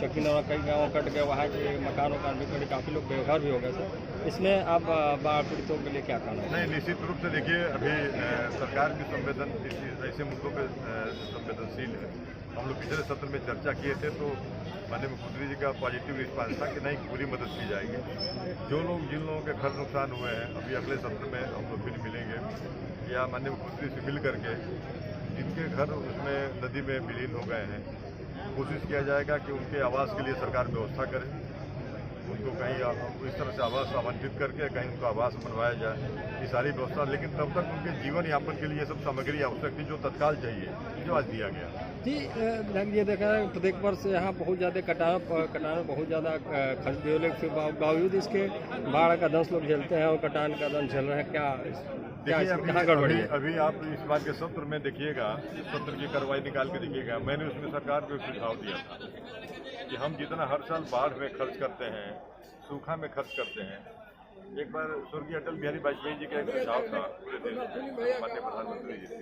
चकीना कई गाँव कट गए, वहाँ के मकानों का भी काफ़ी लोग बेघर भी हो गए सर। इसमें आप बाढ़ पीड़ितों के लिए क्या कहना है? नहीं, निश्चित रूप से देखिए, अभी सरकार की ऐसे मुद्दों पर संवेदनशील है। हम लोग पिछले सत्र में चर्चा किए थे, तो माननीय मुख्यमंत्री जी का पॉजिटिव रिस्पांस था कि नहीं, पूरी मदद की जाएगी। जिन लोगों के घर नुकसान हुए हैं, अभी अगले सत्र में हम लोग फिर मिलेंगे या माननीय मुख्यमंत्री से मिल करके जिनके घर उसमें नदी में विलीन हो गए हैं, कोशिश किया जाएगा कि उनके आवास के लिए सरकार व्यवस्था करे, उनको कहीं इस तरह से आवास आवंटित करके कहीं उनको आवास बनवाया जाए, ये सारी व्यवस्था। लेकिन तब तक उनके जीवन यापन के लिए सब सामग्री आवश्यक थी जो तत्काल चाहिए, जो आज दिया गया। जी, ये देखा है प्रत्येक वर्ष यहाँ बहुत ज़्यादा कटान बहुत ज़्यादा खर्च भी हो, लेकिन बावजूद इसके बाढ़ का दंश लोग झेलते हैं और कटान का दंश झेल रहे हैं। क्या देखिए, गड़बड़ी है? अभी आप इस बात के सत्र में देखिएगा, सत्र की कार्रवाई निकाल के देखिएगा, मैंने उसमें सरकार को एक सुझाव दिया था कि हम जितना हर साल बाढ़ में खर्च करते हैं, सूखा में खर्च करते हैं, एक बार स्वर्गीय अटल बिहारी वाजपेयी जी का एक सुझाव था पूरे देश में, माननीय प्रधानमंत्री जी से,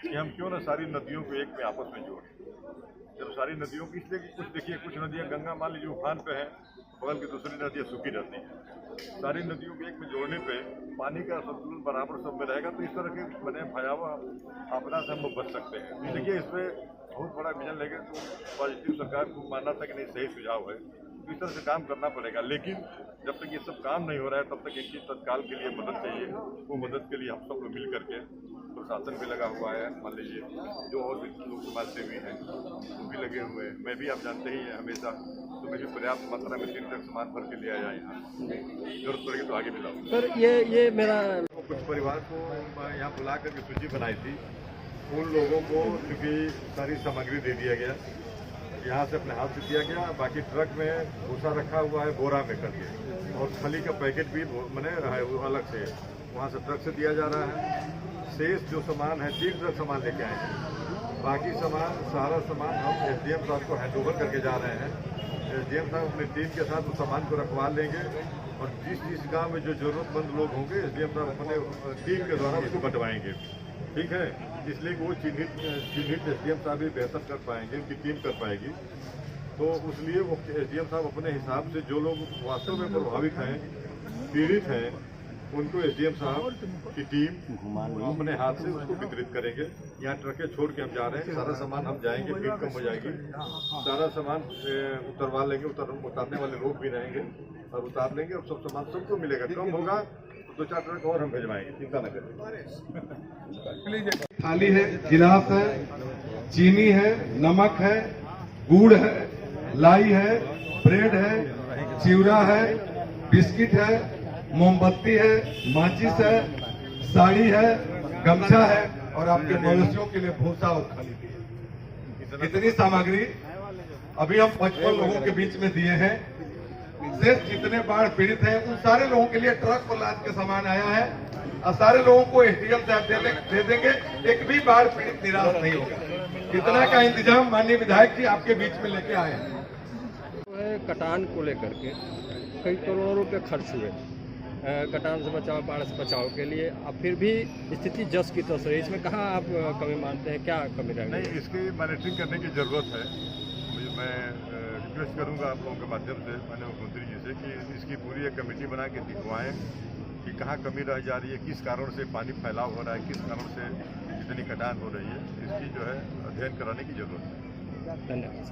कि हम क्यों न सारी नदियों को एक में आपस में जोड़ें। जब सारी नदियों की, इसलिए कि कुछ देखिए, कुछ नदियाँ गंगा मान लीजिए उफान पे हैं, बगल की दूसरी नदियाँ सूखी रहती हैं। सारी नदियों को एक में जोड़ने पे पानी का संतुलन बराबर सब में रहेगा, तो इस तरह के बने भयावह आपदा से हम लोग बच सकते हैं। देखिए, इस पर बहुत बड़ा विजन लेके तो पॉजिटिव सरकार को मानना था कि नहीं, सही सुझाव है, तो इस तरह से काम करना पड़ेगा। लेकिन जब तक ये सब काम नहीं हो रहा है, तब तक इनकी तत्काल के लिए मदद चाहिए। वो मदद के लिए हम सब लोग मिल करके, प्रशासन भी लगा हुआ है, मान लीजिए जो और भी लोग समाज सेवी हैं वो भी लगे हुए हैं। मैं भी, आप जानते ही हैं, हमेशा तो मैं भी पर्याप्त मात्रा में 3 ट्रक सामान भर के ले आया यहाँ, जरूरत पड़ेगी तो आगे भी लाऊंगा। सर, ये मेरा कुछ परिवार को यहाँ बुला करके सूची बनाई थी, उन लोगों को क्योंकि सारी सामग्री दे दिया गया, यहाँ से अपने हाथ से दिया गया, बाकी ट्रक में भूसा रखा हुआ है बोरा में करके, और खली का पैकेट भी मैंने वो अलग से वहाँ से ट्रक से दिया जा रहा है। शेष जो सामान है 3 ट्रक सामान लेके आए हैं, बाकी सारा सामान हम SDM साहब को हैंडओवर करके जा रहे हैं। SDM साहब अपनी टीम के साथ उस सामान को रखवा लेंगे, और जिस गांव में जो जरूरतमंद लोग होंगे, SDM साहब अपने टीम के द्वारा उसको बंटवाएंगे। ठीक है, इसलिए वो चिन्हित SDM साहब भी बेहतर कर पाएंगे, उनकी टीम कर पाएगी। तो उसलिए वो SDM साहब अपने हिसाब से जो लोग वास्तव में प्रभावित हैं, पीड़ित हैं, उनको SDM साहब की टीम अपने हाथ से उसको वितरित करेंगे। यहाँ ट्रकें छोड़ के हम जा रहे हैं, सारा सामान हम जाएंगे, भीड़ कम हो जाएगी, सारा सामान उतरवा लेंगे, उतारने वाले लोग भी रहेंगे और उतार लेंगे, और सब सामान सबको मिलेगा। कम होगा तो 2-4 ट्रक और हम भिजवाएंगे, चिंता न करें। थाली है, गिलास है, चीनी है, नमक है, गुड़ है, लाई है, ब्रेड है, चिवड़ा है, बिस्किट है, मोमबत्ती है, माचिस है, साड़ी है, गमछा है, और आपके मवेशियों के लिए भूसा और खली है। इतनी सामग्री अभी हम 55 लोगों के बीच में दिए हैं। शेष जितने बाढ़ पीड़ित हैं, उन सारे लोगों के लिए ट्रक और लाद के सामान आया है, और सारे लोगों को SDM साहब दे देंगे। एक भी बाढ़ पीड़ित निराश नहीं होगा। इतना का इंतजाम माननीय विधायक जी आपके बीच में लेके आए हैं। कटान को लेकर के कई करोड़ों रुपए खर्च हुए कटान से बचाव, बाढ़ से बचाव के लिए, अब फिर भी स्थिति जस की तस है। इसमें कहाँ आप कमी मानते हैं, क्या कमी रहेगी? नहीं, इसकी मॉनिटरिंग करने की जरूरत है। मैं रिक्वेस्ट करूंगा आप लोगों के माध्यम से माननीय मुख्यमंत्री जी से कि इसकी पूरी एक कमेटी बना के दिखवाएं कि कहाँ कमी रह जा रही है, किस कारण से पानी फैलाव हो रहा है, किस कारण से इतनी कटान हो रही है। इसकी जो है अध्ययन कराने की जरूरत है। धन्यवाद।